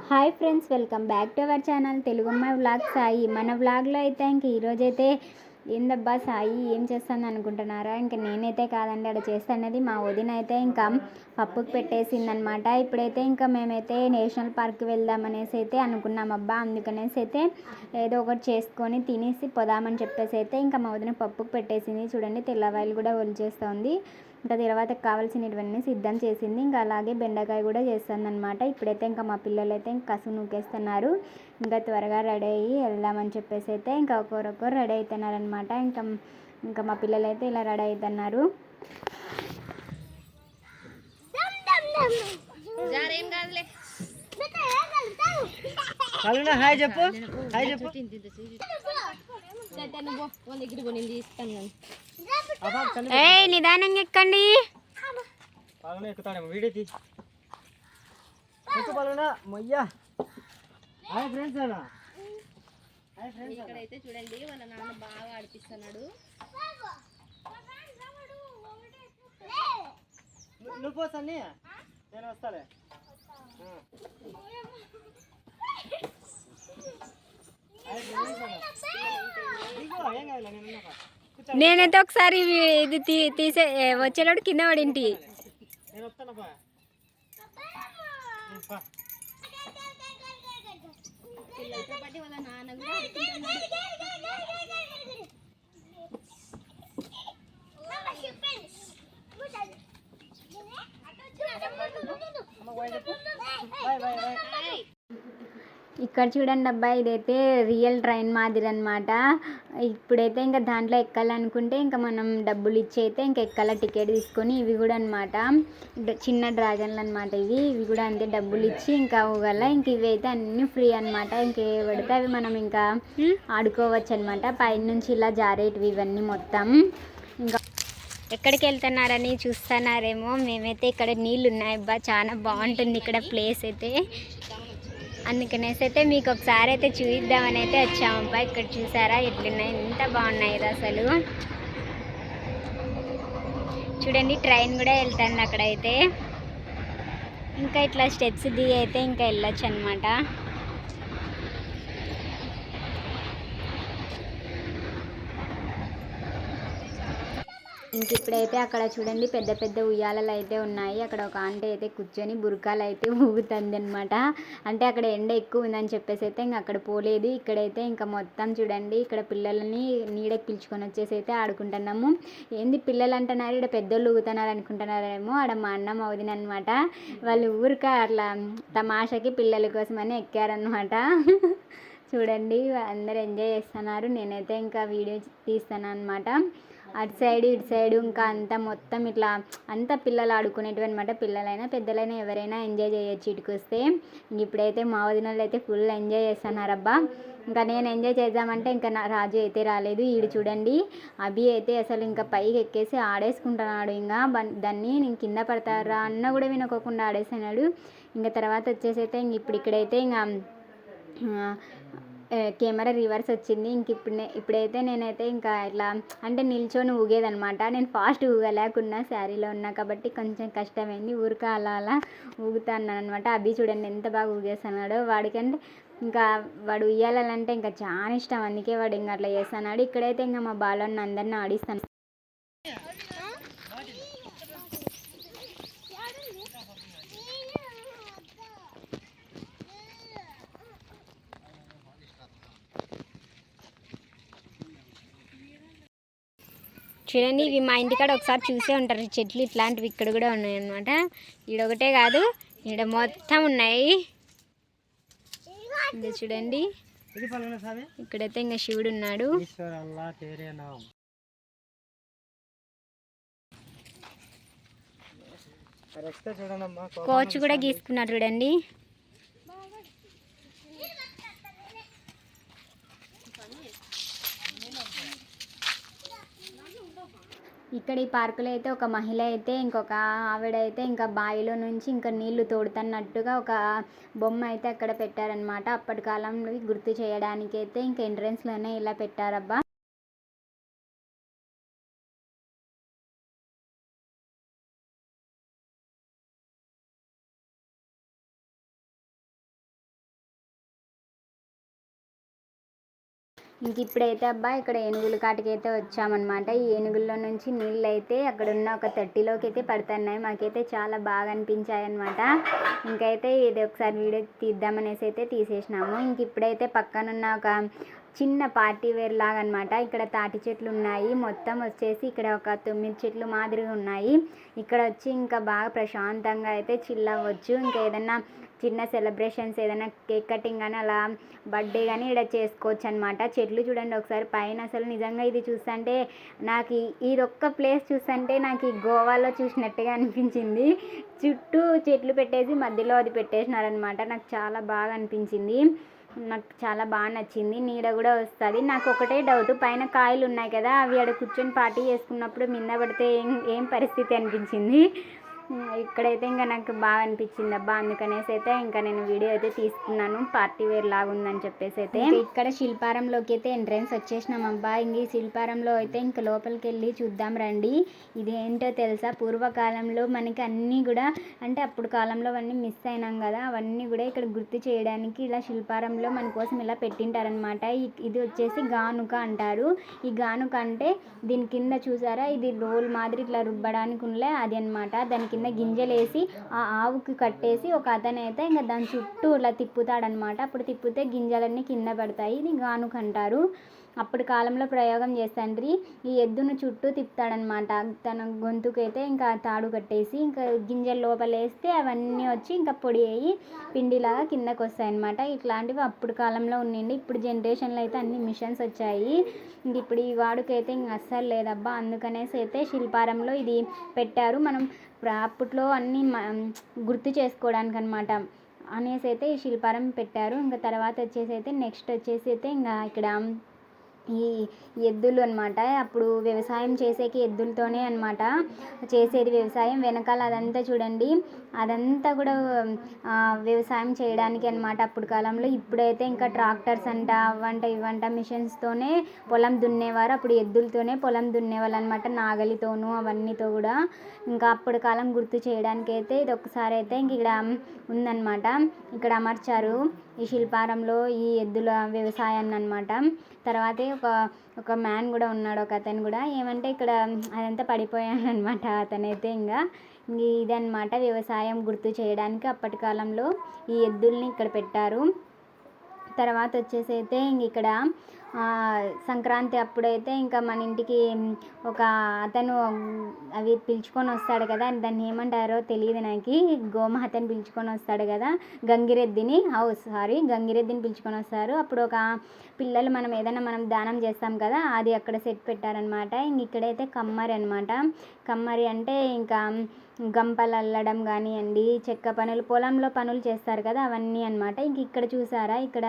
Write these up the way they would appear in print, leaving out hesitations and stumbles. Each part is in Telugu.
Hi friends, welcome back to our channel తెలుగమ్మాయి వ్లాగ్ సాయి. మన వ్లాగ్లో అయితే ఇంక ఈరోజైతే ఏందబ్బా సాయి ఏం చేస్తాను అనుకుంటున్నారా? ఇంక నేనైతే కాదండి, అక్కడ చేస్తానది మా వదిన అయితే ఇంకా పప్పుకు పెట్టేసిందనమాట. ఇప్పుడైతే ఇంకా మేమైతే నేషనల్ పార్క్ వెళ్దామనేసి అయితే అనుకున్నామబ్బా. అందుకనేసి అయితే ఏదో ఒకటి చేసుకొని తినేసి పోదామని చెప్పేసి అయితే ఇంకా మా వదిన పప్పుకు పెట్టేసింది. చూడండి, తెల్లవాయలు కూడా ఒలిచేస్తుంది. ఇంకా తర్వాత కావాల్సినవన్నీ సిద్ధం చేసింది. ఇంకా అలాగే బెండకాయ కూడా చేస్తుంది అనమాట. ఇప్పుడైతే ఇంకా మా పిల్లలు అయితే ఇంకా కసు నూకేస్తున్నారు. ఇంకా త్వరగా రెడీ అయ్యి వెళ్దామని చెప్పేసి అయితే ఇంకా ఒకరొకరు రెడీ అవుతున్నారు అనమాట. ఇంకా మా పిల్లలు అయితే ఇలా రెడీ అవుతున్నారు. హాయ్ చెప్పు, హాయ్ చెప్పు. నిదానంగా ఎక్కండి. ఎక్కుతాడేమో వీడియో తీసి మొయ్యా. హాయ్ ఫ్రెండ్స్ అన్న. ఇక్కడైతే చూడండి, వాళ్ళ నాన్న బాగా ఆడిపిస్తున్నాడు. నువ్వు పోసని నేను వస్తాలే. నేనైతే ఒకసారి ఇది తీసే వచ్చేలోడు కింద పడింటి. నేను వస్తాను. పిల్లలతో పాటు వాళ్ళ నాన్న కూడా ఆడుకుంటున్నాడు. ఇక్కడ చూడండి అబ్బాయి, ఇదైతే రియల్ ట్రైన్ మాదిరి అనమాట. ఇప్పుడైతే ఇంకా దాంట్లో ఎక్కాలనుకుంటే ఇంకా మనం డబ్బులు ఇచ్చి అయితే ఇంకా ఎక్కాల టికెట్ తీసుకొని. ఇవి కూడా అనమాట చిన్న డ్రాగన్లు అనమాట. ఇవి కూడా అంతే, డబ్బులు ఇచ్చి ఇంకా ఊగల. ఇంక ఇవి అయితే అన్నీ ఫ్రీ అనమాట. ఇంకే పడితే అవి మనం ఇంకా ఆడుకోవచ్చు అనమాట. పైనుంచి ఇలా జారేటివి ఇవన్నీ మొత్తం. ఇంకా ఎక్కడికి వెళ్తున్నారని చూస్తున్నారేమో. మేమైతే ఇక్కడ నీళ్ళు ఉన్నాయి అబ్బా, చాలా బాగుంటుంది ఇక్కడ ప్లేస్ అయితే. అందుకనేసి అయితే మీకు ఒకసారి అయితే చూద్దామని అయితే వచ్చామబ్బా. ఇక్కడ చూసారా ఎట్లున్నాయి, ఎంత బాగున్నాయి అసలు. చూడండి, ట్రైన్ కూడా వెళ్తుంది అక్కడైతే. ఇంకా ఇట్లా స్టెప్స్ దిగి అయితే ఇంకా వెళ్ళొచ్చు అనమాట. ఇంక ఇప్పుడైతే అక్కడ చూడండి పెద్ద పెద్ద ఉయ్యాలలు అయితే ఉన్నాయి. అక్కడ ఒక ఆంటీ అయితే కూర్చొని బురకాలు అయితే ఊగుతుంది అనమాట. అంటే అక్కడ ఎండ ఎక్కువ ఉందని చెప్పేసి అయితే ఇంక అక్కడ పోలేదు. ఇక్కడైతే ఇంకా మొత్తం చూడండి, ఇక్కడ పిల్లలని నీడకి పిలుచుకొని వచ్చేసి అయితే ఆడుకుంటున్నాము. ఏంది పిల్లలు అంటున్నారు, ఇక్కడ పెద్దోళ్ళు ఊగుతున్నారు అనుకుంటున్నారేమో. ఆడ మా అన్న మా వదిన అనమాట. వాళ్ళు ఊరిక అట్లా తమాషకి పిల్లల కోసమని ఎక్కారనమాట. చూడండి, అందరు ఎంజాయ్ చేస్తున్నారు. నేనైతే ఇంకా వీడియో తీస్తాను అనమాట. అటు సైడు ఇటు సైడు ఇంకా అంతా మొత్తం ఇట్లా అంతా పిల్లలు ఆడుకునేటివి అనమాట. పిల్లలైనా పెద్దలైనా ఎవరైనా ఎంజాయ్ చేయొచ్చు ఇటుకు వస్తే. ఇప్పుడైతే మా వదినలు అయితే ఫుల్ ఎంజాయ్ చేస్తున్నారబ్బా. ఇంకా నేను ఎంజాయ్ చేద్దామంటే ఇంకా నా రాజు అయితే రాలేదు. ఈడు చూడండి, అభి అయితే అసలు ఇంకా పైకి ఎక్కేసి ఆడేసుకుంటున్నాడు. ఇంకా దాన్ని నేను కింద పడతారా అన్న కూడా వినుకోకుండా ఆడేసినాడు. ఇంకా తర్వాత వచ్చేసి అయితే ఇంక ఇక్కడైతే ఇంకా కెమెరా రివర్స్ వచ్చింది. ఇంక ఇప్పుడైతే నేనైతే ఇంకా ఇట్లా అంటే నిల్చొని ఊగేదనమాట. నేను ఫాస్ట్ ఊగలేకున్నా, శారీలో ఉన్నా కాబట్టి కొంచెం కష్టమైంది. ఊరిక అలా అలా ఊగుతాను అనమాట. అభి చూడండి ఎంత బాగా ఊగేస్తున్నాడో. వాడికంటే ఇంకా వాడు ఉయ్యాలంటే ఇంకా చాలా ఇష్టం, అందుకే వాడు ఇంకా అట్లా చేస్తున్నాడు. ఇక్కడైతే ఇంకా మా బాలన్న అందరిని ఆడిస్తాను. చూడండి, ఇవి మా ఇంటికాడ ఒకసారి చూసే ఉంటారు చెట్లు. ఇట్లాంటివి ఇక్కడ కూడా ఉన్నాయన్నమాట. ఈడొకటే కాదు, ఈడ మొత్తం ఉన్నాయి. ఇది చూడండి, ఇక్కడైతే ఇంకా శివుడు ఉన్నాడు. కోచ్ కూడా గీసుకున్నారు చూడండి. ఇక్కడ ఈ పార్కులో అయితే ఒక మహిళ అయితే ఇంకొక ఆవిడ అయితే ఇంకా బావిలో నుంచి ఇంకా నీళ్లు తోడుతున్నట్టుగా ఒక బొమ్మ అయితే అక్కడ పెట్టారనమాట. అప్పటి కాలంలో గుర్తు చేయడానికి అయితే ఇంకా ఎంట్రన్స్లోనే ఇలా పెట్టారబ్బా. ఇంక ఇప్పుడైతే అబ్బా ఇక్కడ ఏనుగుల కాటికైతే వచ్చామన్నమాట. ఈ ఏనుగుల్లో నుంచి నీళ్ళు అయితే అక్కడ ఉన్న ఒక తొట్టిలోకి అయితే పడుతున్నాయి. మాకైతే చాలా బాగా అనిపించాయి అనమాట. ఇంకైతే ఇది ఒకసారి వీడియో తీద్దామనేసి అయితే తీసేసినాము. ఇంక ఇప్పుడైతే పక్కనున్న ఒక చిన్న పార్టీ వేర్ లాగా అనమాట. ఇక్కడ తాటి చెట్లు ఉన్నాయి. మొత్తం వచ్చేసి ఇక్కడ ఒక 9 చెట్లు మాదిరిగా ఉన్నాయి. ఇక్కడ వచ్చి ఇంకా బాగా ప్రశాంతంగా అయితే చిల్ అవ్వచ్చు. ఇంకా ఏదైనా చిన్న సెలబ్రేషన్స్ ఏదైనా కేక్ కటింగ్ కానీ అలా బర్త్డే కానీ ఇక్కడ చేసుకోవచ్చు అనమాట. చెట్లు చూడండి ఒకసారి పైన, అసలు నిజంగా ఇది చూస్తుంటే నాకు ఈ ఒక్క ప్లేస్ చూస్తుంటే నాకు ఈ గోవాలో చూసినట్టుగా అనిపించింది. చుట్టూ చెట్లు పెట్టేసి మధ్యలో అది పెట్టేసినారనమాట. నాకు చాలా బాగా అనిపించింది. నాకు చాలా బాగా నచ్చింది. నీడ కూడా వస్తుంది. నాకు ఒకటే డౌట్, పైన కాయలు ఉన్నాయి కదా, అవి ఆడ కూర్చొని పార్టీ చేసుకున్నప్పుడు మింద పడితే ఏం పరిస్థితి అనిపించింది. ఇక్కడైతే ఇంకా నాకు బాగా అనిపించింది అబ్బా. అందుకనేసి అయితే ఇంకా నేను వీడియో అయితే తీసుకున్నాను. పార్టీ వేర్ లాగా ఉందని చెప్పేసి అయితే ఇక్కడ శిల్పారంలోకి అయితే ఎంట్రెన్స్ వచ్చేసినాం అబ్బా. ఇంక ఈ శిల్పారంలో అయితే ఇంకా లోపలికి వెళ్ళి చూద్దాం రండి. ఇది ఏంటో తెలుసా, పూర్వకాలంలో మనకి అన్నీ కూడా అంటే అప్పుడు కాలంలో అవన్నీ మిస్ అయినాం కదా, అవన్నీ కూడా ఇక్కడ గుర్తు చేయడానికి ఇలా శిల్పారంలో మన కోసం ఇలా పెట్టింటారనమాట. ఇది వచ్చేసి గానుక అంటారు. ఈ గానుక అంటే దీని కింద చూసారా, ఇది రోల్ మాదిరి ఇట్లా రుబ్బడానికి ఉండే అది అనమాట. దాని కింద గింజలు వేసి ఆ ఆవుకి కట్టేసి ఒక అతను అయితే ఇంకా దాని చుట్టూ ఇలా తిప్పుతాడనమాట. అప్పుడు తిప్పితే గింజలన్నీ కింద పడతాయి. ఇది గానుక అంటారు. అప్పుడు కాలంలో ప్రయోగం చేస్తాండ్రి. ఈ ఎద్దును చుట్టూ తిప్పుతాడనమాట. తన గొంతుకైతే ఇంకా తాడు కట్టేసి ఇంకా గింజలు లోపల వేస్తే అవన్నీ వచ్చి ఇంకా పొడి అయ్యి పిండిలాగా కిందకు వస్తాయన్నమాట. ఇట్లాంటివి అప్పుడు కాలంలో ఉండిండి. ఇప్పుడు జనరేషన్లో అయితే అన్ని మిషన్స్ వచ్చాయి. ఇంక ఇప్పుడు ఈ వాడుకైతే ఇంక అస్సలు లేదబ్బా. అందుకనేసి అయితే శిల్పారంలో ఇది పెట్టారు. మనం అప్పట్లో అన్నీ గుర్తు చేసుకోవడానికి అనమాట అనేసి అయితే ఈ శిల్పారం పెట్టారు. ఇంకా తర్వాత వచ్చేసి అయితే నెక్స్ట్ వచ్చేసి అయితే ఇంకా ఇక్కడ ఈ ఎద్దులు అనమాట. అప్పుడు వ్యవసాయం చేసేకి ఎద్దులతోనే అనమాట చేసేది వ్యవసాయం. వెనకాల అదంతా చూడండి, అదంతా కూడా వ్యవసాయం చేయడానికి అనమాట అప్పుడు కాలంలో. ఇప్పుడైతే ఇంకా ట్రాక్టర్స్ అంట అవ్వంట ఇవ్వంట మిషన్స్తోనే పొలం దున్నేవారు. అప్పుడు ఎద్దులతోనే పొలం దున్నేవాళ్ళు అనమాట, నాగలితోనూ అవన్నీతో కూడా. ఇంకా అప్పుడు కాలం గుర్తు చేయడానికి అయితే ఇది ఒకసారి అయితే ఇంక ఇక్కడ ఉందన్నమాట. ఇక్కడ అమర్చారు ఈ శిల్పారంలో ఈ ఎద్దుల వ్యవసాయాన్ని అనమాట. తర్వాతే ఒక మ్యాన్ కూడా ఉన్నాడు, ఒక అతను కూడా. ఏమంటే ఇక్కడ అదంతా పడిపోయాడు అనమాట అతనైతే. ఇంకా ఇదన్నమాట వ్యవసాయం గుర్తు చేయడానికి అప్పటి కాలంలో ఈ ఎద్దుల్ని ఇక్కడ పెట్టారు. తర్వాత వచ్చేసి అయితే ఇంక ఇక్కడ సంక్రాంతి అప్పుడైతే ఇంకా మన ఇంటికి ఒక అతను అవి పిలుచుకొని వస్తాడు కదా, దాన్ని ఏమంటారో తెలియదు నాకు, గోమాతని పిలుచుకొని వస్తాడు కదా, గంగిరెద్దిని పిలుచుకొని వస్తారు. అప్పుడు ఒక పిల్లలు మనం ఏదైనా మనం దానం చేస్తాం కదా, అది అక్కడ సెట్ పెట్టారనమాట. ఇంక ఇక్కడైతే కమ్మరి అనమాట. కమ్మరి అంటే ఇంకా గంపలు అల్లడం కానివ్వండి, చెక్క పనులు, పొలంలో పనులు చేస్తారు కదా అవన్నీ అనమాట. ఇంక ఇక్కడ చూసారా, ఇక్కడ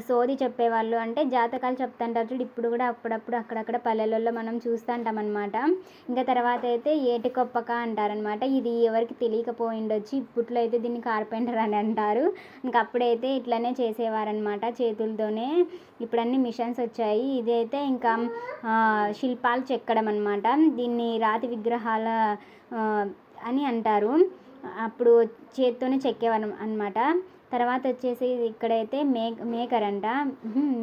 సోది చెప్పేవాళ్ళు అంటే జాతకాలు చెప్తుంటారు చూడు. ఇప్పుడు కూడా అప్పుడప్పుడు అక్కడక్కడ పల్లెలలో మనం చూస్తుంటాం అనమాట. ఇంకా తర్వాత అయితే ఏటికొప్పక అంటారనమాట. ఇది ఎవరికి తెలియకపోయిండొచ్చు, ఇప్పట్లో అయితే దీన్ని కార్పెంటర్ అని అంటారు. ఇంకా అప్పుడైతే ఇట్లనే చేసేవారనమాట చేతులతోనే. ఇప్పుడు అన్ని మిషన్స్ వచ్చాయి. ఇదైతే ఇంకా శిల్పాలు చెక్కడం అనమాట. దీన్ని రాతి విగ్రహాల అని అంటారు. అప్పుడు చేత్తోనే చెక్కేవారు అనమాట. తర్వాత వచ్చేసి ఇక్కడైతే మేకర్ అంట,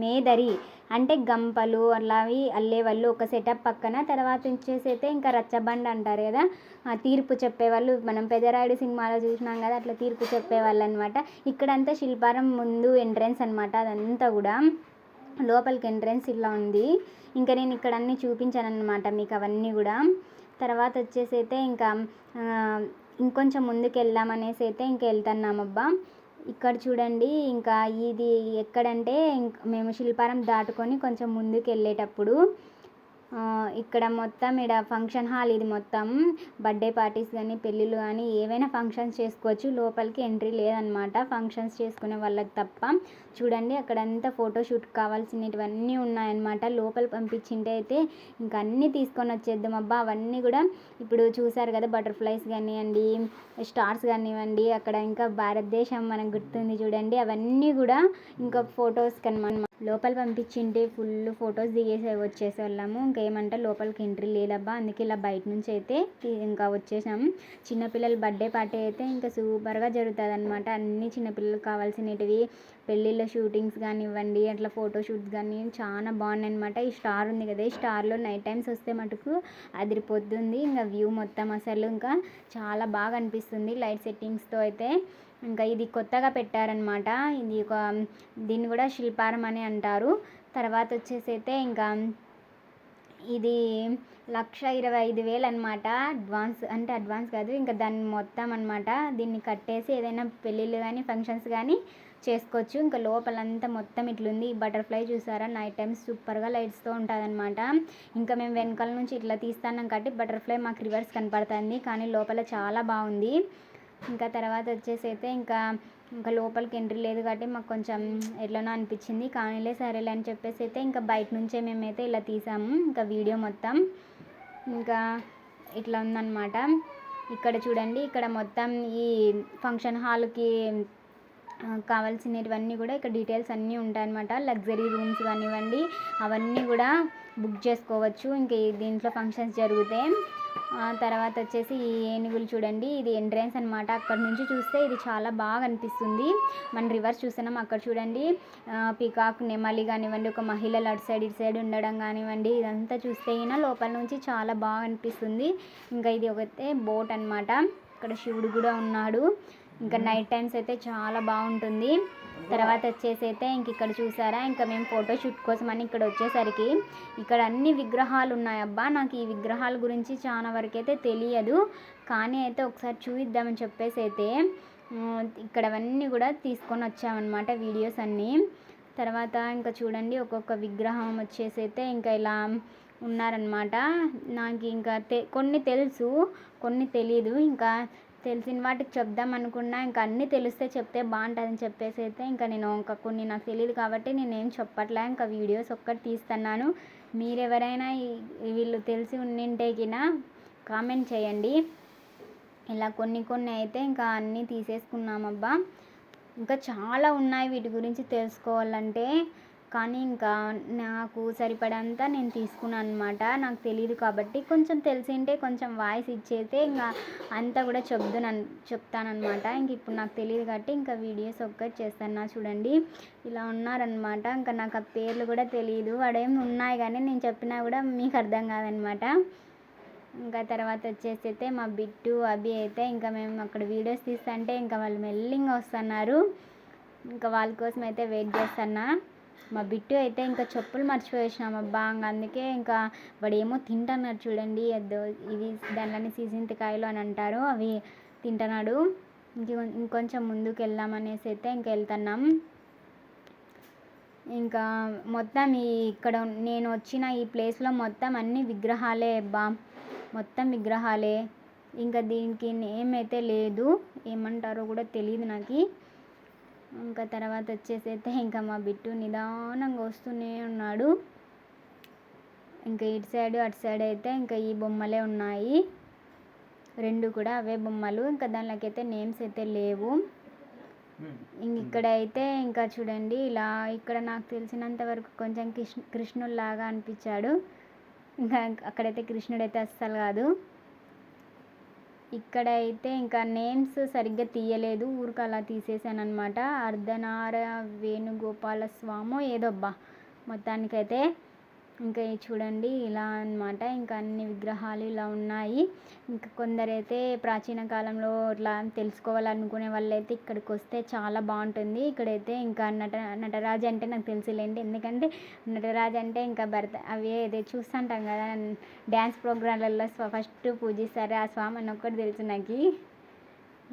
మేదరి అంటే గంపలు అట్లావి అల్లేవాళ్ళు ఒక సెటప్ పక్కన. తర్వాత వచ్చేసి అయితే ఇంకా రచ్చబండ అంటారు కదా, తీర్పు చెప్పేవాళ్ళు. మనం పెదరాయుడు సినిమాలో చూసినాం కదా, అట్లా తీర్పు చెప్పేవాళ్ళు అనమాట. ఇక్కడంతా శిల్పారం ముందు ఎంట్రెన్స్ అనమాట. అదంతా కూడా లోపలికి ఎంట్రెన్స్ ఇలా ఉంది. ఇంకా నేను ఇక్కడ అన్నీ చూపించాను అనమాట మీకు అవన్నీ కూడా. తర్వాత వచ్చేసి అయితే ఇంకా ఇంకొంచెం ముందుకు వెళ్దామనేసి అయితే ఇంకా వెళ్తున్నామబ్బా. ఇక్కడ చూడండి, ఇంకా ఇది ఎక్కడంటే మేము శిల్పారం దాటుకొని కొంచెం ముందుకు వెళ్ళేటప్పుడు ఇక్కడ మొత్తం ఇక్కడ ఫంక్షన్ హాల్. ఇది మొత్తం బర్త్డే పార్టీస్ కానీ పెళ్ళిళ్ళు కానీ ఏవైనా ఫంక్షన్స్ చేసుకోవచ్చు. లోపలికి ఎంట్రీ లేదనమాట ఫంక్షన్స్ చేసుకునే వాళ్ళకి తప్ప. చూడండి అక్కడంతా ఫోటోషూట్ కావాల్సినవన్నీ ఉన్నాయన్నమాట. లోపల పంపించింటే అయితే ఇంకా అన్నీ తీసుకొని వచ్చేద్దాం అబ్బా. అవన్నీ కూడా ఇప్పుడు చూసారు కదా, బటర్ఫ్లైస్ కానివ్వండి, స్టార్స్ కానివ్వండి, అక్కడ ఇంకా భారతదేశం మనకు గుర్తుంది చూడండి. అవన్నీ కూడా ఇంకా ఫొటోస్ కనమాట. లోపల పంపించింటే ఫుల్ ఫొటోస్ దిగేసి వచ్చేసేవాళ్ళము. ఇంకేమంటే లోపలికి ఎంట్రీ లేదబ్బా, అందుకే ఇలా బయట నుంచి అయితే ఇంకా వచ్చేసాము. చిన్నపిల్లల బర్త్డే పార్టీ అయితే ఇంకా సూపర్గా జరుగుతుంది అనమాట. అన్నీ చిన్నపిల్లలకు కావాల్సినవి, పెళ్ళిళ్ళ షూటింగ్స్ కానివ్వండి, అట్లా ఫోటోషూట్స్ కానీ చాలా బాగున్నాయి అనమాట. ఈ స్టార్ ఉంది కదా, ఈ స్టార్లో నైట్ టైమ్స్ వస్తే మటుకు అదిరిపోతుంది. ఇంకా వ్యూ మొత్తం అసలు ఇంకా చాలా బాగా అనిపిస్తుంది లైట్ సెట్టింగ్స్తో అయితే. ఇంకా ఇది కొత్తగా పెట్టారనమాట. ఇది ఒక దీన్ని కూడా శిల్పారం అని అంటారు. తర్వాత వచ్చేసి అయితే ఇంకా ఇది 1,25,000 అనమాట. అడ్వాన్స్ కాదు, ఇంకా దాన్ని మొత్తం అనమాట. దీన్ని కట్టేసి ఏదైనా పెళ్ళిళ్ళు కానీ ఫంక్షన్స్ కానీ చేసుకోవచ్చు. ఇంకా లోపలంతా మొత్తం ఇట్లుంది. బటర్ఫ్లై చూసారా, నైట్ టైమ్స్ సూపర్గా లైట్స్తో ఉంటుంది అనమాట. ఇంకా మేము వెనకాల నుంచి ఇట్లా తీస్తాం కాబట్టి బటర్ఫ్లై మాకు రివర్స్ కనపడుతుంది, కానీ లోపల చాలా బాగుంది. ఇంకా తర్వాత వచ్చేసి అయితే ఇంకా లోపలికి ఎంట్రీ లేదు కాబట్టి మాకు కొంచెం ఎట్లనో అనిపించింది, కానీలే సరేలే అని చెప్పేసి అయితే ఇంకా బయట నుంచే మేమైతే ఇలా తీసాము. ఇంకా వీడియో మొత్తం ఇంకా ఇట్లా ఉందన్నమాట. ఇక్కడ చూడండి, ఇక్కడ మొత్తం ఈ ఫంక్షన్ హాల్కి కావాల్సినవన్నీ కూడా ఇక్కడ డీటెయిల్స్ అన్నీ ఉంటాయన్నమాట. లగ్జరీ రూమ్స్ కానివ్వండి అవన్నీ కూడా బుక్ చేసుకోవచ్చు. ఇంకా దీంట్లో ఫంక్షన్స్ జరుగుతాయి. తర్వాత వచ్చేసి ఈ ఏనుగులు చూడండి, ఇది ఎంట్రన్స్ అనమాట. అక్కడ నుంచి చూస్తే ఇది చాలా బాగా అనిపిస్తుంది. మనం రివర్స్ చూస్తున్నాం, అక్కడ చూడండి పీకాక్, నెమలి కానివ్వండి, ఒక మహిళలు అటు సైడ్ ఉండడం కానివ్వండి, ఇదంతా చూస్తే అయినా లోపల నుంచి చాలా బాగా అనిపిస్తుంది. ఇంకా ఇది ఒకటే బోట్ అనమాట. ఇక్కడ శివుడు కూడా ఉన్నాడు. ఇంకా నైట్ టైమ్స్ అయితే చాలా బాగుంటుంది. తర్వాత వచ్చేసి అయితే ఇక్కడ చూసారా, ఇంకా మేము ఫోటోషూట్ కోసం అని ఇక్కడ వచ్చేసరికి ఇక్కడ అన్ని విగ్రహాలు ఉన్నాయబ్బా. నాకు ఈ విగ్రహాల గురించి చాలా వరకు అయితే తెలియదు, కానీ అయితే ఒకసారి చూపిద్దామని చెప్పేసి అయితే ఇక్కడ అవన్నీ కూడా తీసుకొని వచ్చామన్నమాట, వీడియోస్ అన్నీ. తర్వాత ఇంకా చూడండి, ఒక్కొక్క విగ్రహం వచ్చేసి అయితే ఇంకా ఇలా ఉన్నారనమాట. నాకు ఇంకా కొన్ని తెలుసు, కొన్ని తెలీదు. ఇంకా తెలిసిన వాటికి చెప్దాం అనుకున్నా, ఇంకా అన్నీ తెలిస్తే చెప్తే బాగుంటుందని చెప్పేసి అయితే ఇంకా నేను ఇంకా కొన్ని నాకు తెలియదు కాబట్టి నేనేం చెప్పట్లే, ఇంకా వీడియోస్ ఒక్కటి తీస్తున్నాను. మీరెవరైనా వీళ్ళు తెలిసి ఉండింటే కినా కామెంట్ చేయండి. ఇలా కొన్ని అయితే ఇంకా అన్నీ తీసేసుకున్నామబ్బా. ఇంకా చాలా ఉన్నాయి వీటి గురించి తెలుసుకోవాలంటే, కానీ ఇంకా నాకు సరిపడంతా నేను తీసుకున్నాను అనమాట. నాకు తెలియదు కాబట్టి కొంచెం తెలిసింటే కొంచెం వాయిస్ ఇచ్చేస్తే ఇంకా అంతా కూడా చెప్తానమాట. ఇంక ఇప్పుడు నాకు తెలియదు కాబట్టి ఇంకా వీడియోస్ ఒక్కటి చేస్తాను. చూడండి, ఇలా ఉన్నారనమాట. ఇంకా నాకు ఆ పేర్లు కూడా తెలియదు, వాడేమి ఉన్నాయి కానీ నేను చెప్పినా కూడా మీకు అర్థం కాదనమాట. ఇంకా తర్వాత వచ్చేసి అయితే మా బిట్టు అభి అయితే ఇంకా మేము అక్కడ వీడియోస్ తీస్తుంటే ఇంకా వాళ్ళు మెల్లింగా వస్తున్నారు. ఇంకా వాళ్ళ కోసం అయితే వెయిట్ చేస్తున్నా. మా బిట్టు అయితే ఇంకా చెప్పులు మర్చిపోయేసినామబ్బా. అందుకే ఇంకా వాడు ఏమో తింటున్నాడు చూడండి, ఇవి దానిలోని సీసింతకాయలు అని అంటారు, అవి తింటున్నాడు. ఇంకొంచెం ముందుకు వెళ్దామనేసి అయితే ఇంకా వెళ్తున్నాం. ఇంకా మొత్తం ఇక్కడ నేను వచ్చిన ఈ ప్లేస్లో మొత్తం అన్ని విగ్రహాలే అబ్బా, మొత్తం విగ్రహాలే. ఇంకా దీనికి నేమ్ అయితే లేదు, ఏమంటారో కూడా తెలియదు నాకు. ఇంకా తర్వాత వచ్చేసి అయితే ఇంకా మా బిట్టు నిదానంగా వస్తూనే ఉన్నాడు. ఇంకా ఇటు సైడ్ అటు సైడ్ అయితే ఇంకా ఈ బొమ్మలే ఉన్నాయి, రెండు కూడా అవే బొమ్మలు. ఇంకా దానిలోకైతే నేమ్స్ అయితే లేవు. ఇక్కడ అయితే ఇంకా చూడండి, ఇలా ఇక్కడ నాకు తెలిసినంత వరకు కొంచెం కృష్ణుల్లాగా అనిపించాడు. ఇంకా అక్కడైతే కృష్ణుడు అయితే అస్సలు కాదు. ఇక్కడ అయితే ఇంకా నేమ్స్ సరిగ్గా తీయలేదు, ఊరికి అలా తీసేసాను అనమాట. అర్ధనార వేణుగోపాల స్వామో ఏదోబ్బా మొత్తానికైతే. ఇంకా చూడండి ఇలా అనమాట. ఇంకా అన్ని విగ్రహాలు ఇలా ఉన్నాయి. ఇంకా కొందరైతే ప్రాచీన కాలంలో ఇట్లా తెలుసుకోవాలనుకునే వాళ్ళైతే ఇక్కడికి వస్తే చాలా బాగుంటుంది. ఇక్కడైతే ఇంకా నటరాజు అంటే నాకు తెలిసిలేండి, ఎందుకంటే నటరాజు అంటే ఇంకా అవే అదే చూస్తుంటాం కదా డ్యాన్స్ ప్రోగ్రాంలలో ఫస్ట్ పూజిస్తారు ఆ స్వామి అని ఒక్కటి తెలుసు నాకు.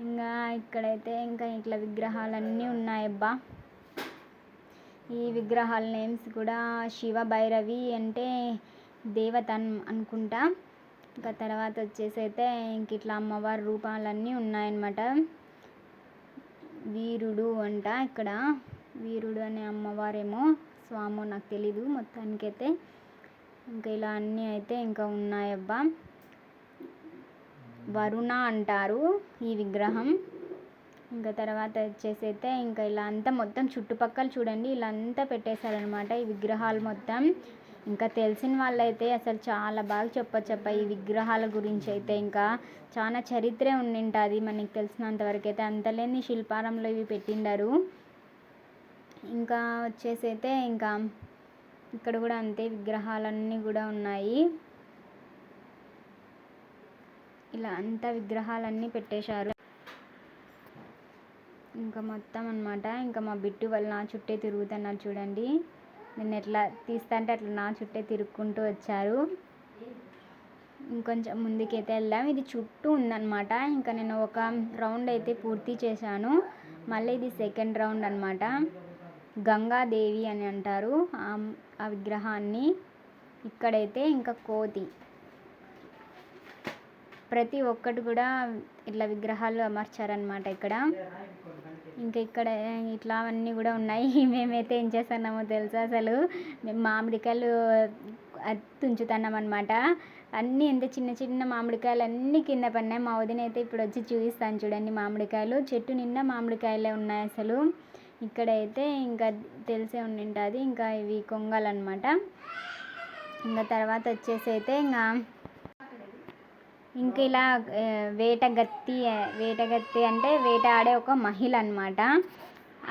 ఇంకా ఇక్కడైతే ఇంకా ఇట్లా విగ్రహాలన్నీ ఉన్నాయబ్బా. ఈ విగ్రహాల నేమ్స్ కూడా శివ భైరవి అంటే దేవత అనుకుంటా. ఇంకా తర్వాత వచ్చేసి అయితే ఇంక ఇట్లా అమ్మవారి రూపాలన్నీ ఉన్నాయన్నమాట. వీరుడు అంట, ఇక్కడ వీరుడు అనే అమ్మవారేమో స్వామో నాకు తెలీదు మొత్తానికైతే. ఇంకా ఇలా అన్నీ అయితే ఇంకా ఉన్నాయబ్బా. వరుణ అంటారు ఈ విగ్రహం. ఇంకా తర్వాత వచ్చేసి అయితే ఇంకా ఇలా అంతా మొత్తం చుట్టుపక్కల చూడండి ఇలా అంతా పెట్టేశారనమాట ఈ విగ్రహాలు మొత్తం. ఇంకా తెలిసిన వాళ్ళైతే అసలు చాలా బాగా చెప్పచ్చప్ప ఈ విగ్రహాల గురించి అయితే. ఇంకా చాలా చరిత్రే ఉండింటుంది మనకి తెలిసినంత వరకు అయితే. అంతలేని శిల్పారంలో ఇవి పెట్టిండారు. ఇంకా వచ్చేసి అయితే ఇంకా ఇక్కడ కూడా అంతే విగ్రహాలన్నీ కూడా ఉన్నాయి. ఇలా అంతా విగ్రహాలన్నీ పెట్టేశారు. ఇంకా మొత్తం అనమాట. ఇంకా మా బిట్టు వాళ్ళు నా చుట్టే తిరుగుతున్నారు చూడండి. నేను ఎట్లా తీస్తాంటే అట్లా నా చుట్టే తిరుక్కుంటూ వచ్చారు. ఇంకొంచెం ముందుకైతే వెళ్దాం. ఇది చుట్టూ ఉందన్నమాట. ఇంకా నేను ఒక రౌండ్ అయితే పూర్తి చేశాను. మళ్ళీ ఇది సెకండ్ రౌండ్ అనమాట. గంగాదేవి అని అంటారు ఆ విగ్రహాన్ని. ఇక్కడైతే ఇంకా కోతి, ప్రతి ఒక్కటి కూడా ఇట్లా విగ్రహాలు అమర్చారనమాట ఇక్కడ. ఇంకా ఇక్కడ ఇట్లా అవన్నీ కూడా ఉన్నాయి. మేమైతే ఏం చేస్తున్నామో తెలుసా, అసలు మేము మామిడికాయలు తుంచుతున్నాం అనమాట. అన్నీ ఎంత చిన్న చిన్న మామిడికాయలు అన్నీ కింద పడినాయి. మా వదిన అయితే ఇప్పుడు వచ్చి చూపిస్తాను చూడండి మామిడికాయలు. చెట్టు నిండా మామిడికాయలే ఉన్నాయి అసలు. ఇక్కడైతే ఇంకా తెలిసే ఉండింటుంది. ఇంకా ఇవి కొంగలు అనమాట. ఇంకా తర్వాత వచ్చేసి అయితే ఇంకా ఇలా వేటగత్తి అంటే వేట ఆడే ఒక మహిళ అనమాట.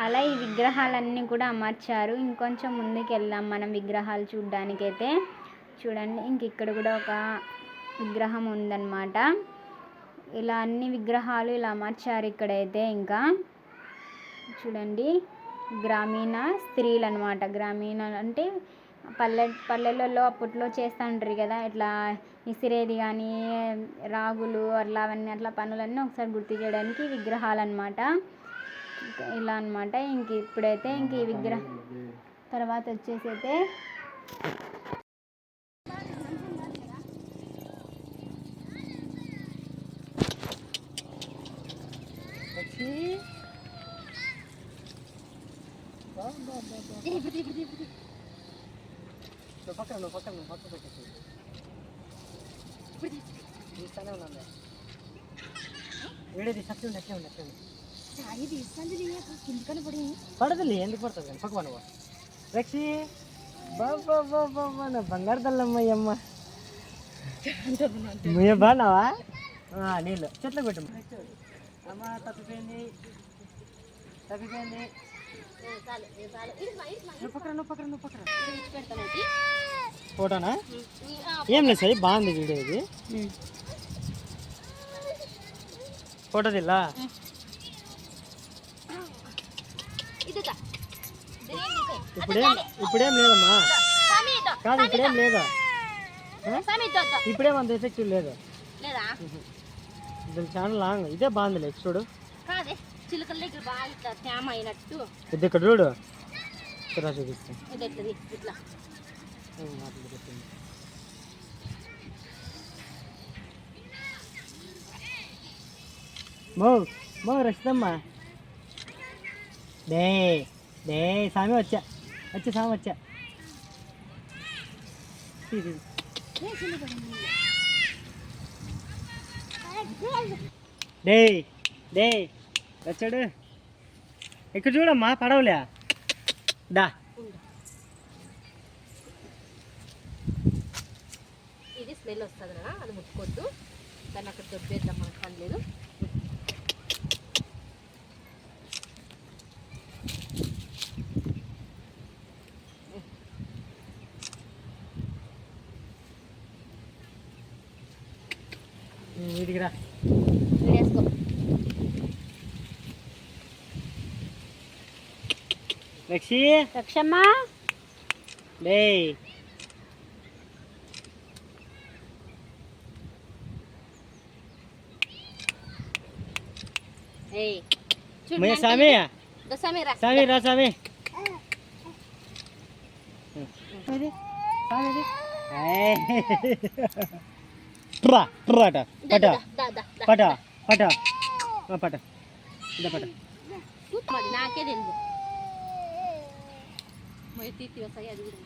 అలా ఈ విగ్రహాలన్నీ కూడా అమర్చారు. ఇంకొంచెం ముందుకు వెళ్దాం మనం విగ్రహాలు చూడ్డానికైతే. చూడండి ఇంక ఇక్కడ కూడా ఒక విగ్రహం ఉందన్నమాట. ఇలా అన్ని విగ్రహాలు ఇలా అమర్చారు ఇక్కడైతే. ఇంకా చూడండి గ్రామీణ స్త్రీలు అనమాట. గ్రామీణ అంటే పల్లెలలో అప్పట్లో చేస్తూ ఉంటారు కదా ఇట్లా ఇసిరేది కానీ రాగులు అట్లా అవన్నీ అట్లా పనులన్నీ ఒకసారి గుర్తు చేయడానికి విగ్రహాలు అనమాట. ఇలా అనమాట. ఇంక ఇప్పుడైతే ఇంక ఈ విగ్రహం తర్వాత వచ్చేసి అయితే నువ్వు పక్కన పెట్టేసి తీస్తానే ఉన్నాను. వీడియో తీసి అట్లే పడదులే, ఎందుకు పడుతుంది కానీ పక్క నువ్వు రక్షి బాబా నా బంగారు తల్లమ్మయ్యమ్మ. నువ్వే బాగున్నావా? నీళ్ళు చెట్లకు పెట్టమ్మా. అమ్మ తప్పిపోయింది. నువ్వు పక్కన ఫోటోనా? ఏం లేదు సరే, బాగుంది వీడియో ఇది. ఫోటో దిల్లా ఇప్పుడేం లేదమ్మా. కాదు ఇప్పుడేం లేదా, ఇప్పుడేం అంత ఎఫెక్టివ్ లేదు. ఇది చాలా లాంగ్. ఇదే బాగుంది చూడు. ఇది ఇక్కడ చూడు. ఇక్కడ చూపిస్తాను. మో రక్షితమ్మా. డే సామి వచ్చా సామి వచ్చా. డే వచ్చాడు. ఇక్కడ చూడమ్మా పడవలే. దా ఇది స్మెల్ వస్తుంది కదా, అది ముట్టుకోవద్దు. దాన్ని అక్కడ దొబ్బేద్దాం, మనకు పని లేదు. వీడికి రా వేసుకో. రక్షమ్మా డే సామి సామి రా సామి. పట పట పట పట పట పట నాకే తెలుసు. తీసి వస్తాయి అది కూడా.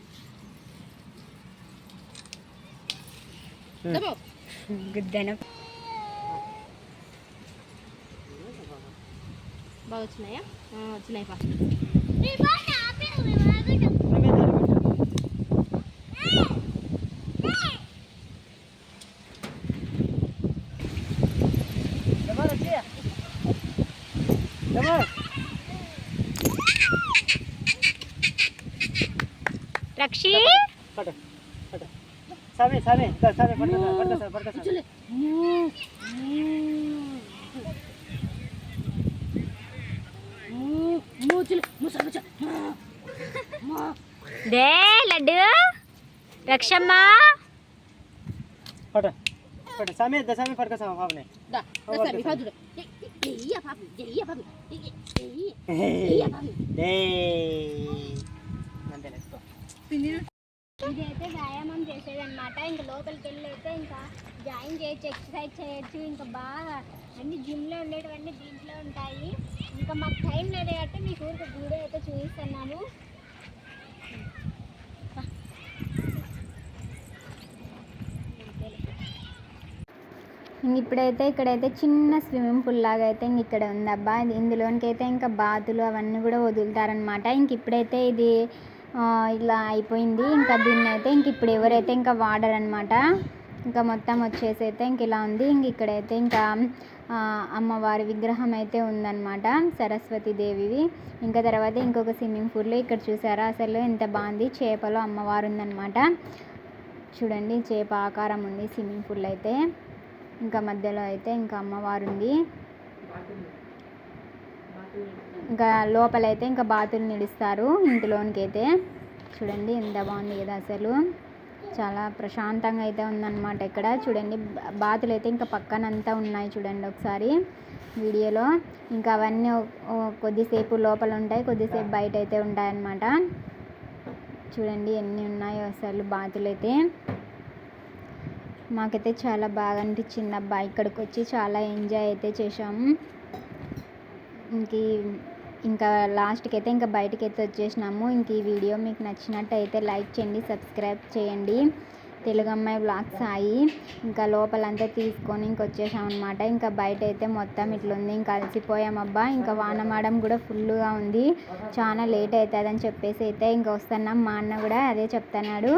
గుద్దన బాగా వచ్చినాయా వచ్చినాయి పా రక్షి सामे सामे सामे पड़ता चले దే లడ్డు రక్షమ్మ पड़ पड़ सामे पड़का सामे आपने दा सामी फादू ये पापी दे नंदे लेट्स गो ఇదైతే వ్యాయామం చేసేదన్నమాట. ఇంకా లోపలికి వెళ్ళి అయితే ఇంకా జాయిన్ చేయొచ్చు, ఎక్సర్సైజ్ చేయొచ్చు. ఇంకా బాగా అన్ని జిమ్లో ఉండేటివన్నీ దీంట్లో ఉంటాయి. ఇంకా మాకు టైం లేదు కాబట్టి మీకు ఊరికి వీడియో అయితే చూపిస్తున్నాము. ఇంక ఇప్పుడైతే ఇక్కడైతే చిన్న స్విమ్మింగ్ పూల్ లాగా అయితే ఇంక ఇక్కడ ఉందబ్బా. ఇందులోనికి అయితే ఇంకా బాతులు అవన్నీ కూడా వదులుతారనమాట. ఇంక ఇప్పుడైతే ఇది ఇలా అయిపోయింది. ఇంకా దీన్ని అయితే ఇంక ఇప్పుడు ఎవరైతే ఇంకా వాడరనమాట. ఇంకా మొత్తం వచ్చేసి అయితే ఇంక ఇలా ఉంది. ఇంక ఇక్కడైతే ఇంకా అమ్మవారి విగ్రహం అయితే ఉందన్నమాట, సరస్వతీదేవివి. ఇంకా తర్వాత ఇంకొక స్విమ్మింగ్ పూల్ ఇక్కడ చూసారా అసలు ఎంత బాగుంది. చేపలో అమ్మవారు ఉందన్నమాట. చూడండి చేప ఆకారం ఉంది స్విమ్మింగ్ పూల్ అయితే. ఇంకా మధ్యలో అయితే ఇంకా అమ్మవారు ఉంది. ఇంకా లోపలైతే ఇంకా బాతులు నిలుస్తారు ఇంటిలోనికి అయితే. చూడండి ఎంత బాగుంది కదా అసలు, చాలా ప్రశాంతంగా అయితే ఉందన్నమాట ఇక్కడ. చూడండి బాతులు అయితే ఇంకా పక్కనంతా ఉన్నాయి చూడండి ఒకసారి వీడియోలో. ఇంకా అవన్నీ కొద్దిసేపు లోపల ఉంటాయి, కొద్దిసేపు బయట అయితే ఉంటాయన్నమాట. చూడండి ఎన్ని ఉన్నాయో అసలు బాతులు అయితే. మాకైతే చాలా బాగా అనిపించింది అబ్బా, ఇక్కడికి వచ్చి చాలా ఎంజాయ్ అయితే చేసాము. ఇంకా లాస్ట్కి అయితే ఇంకా బయటకి అయితే వచ్చేసినాము. ఇంక ఈ వీడియో మీకు నచ్చినట్టయితే లైక్ చేయండి, సబ్స్క్రైబ్ చేయండి. తెలుగు అమ్మాయి బ్లాగ్స్ సాయి. ఇంకా లోపలంతా తీసుకొని ఇంకొచ్చేసాం అనమాట. ఇంకా బయట అయితే మొత్తం ఇట్లుంది, ఇంకా అలసిపోయామబ్బా. ఇంకా వానమాడం కూడా ఫుల్గా ఉంది, చాలా లేట్ అవుతుందని చెప్పేసి అయితే ఇంకా వస్తున్నాం. మా అన్న కూడా అదే చెప్తున్నాడు.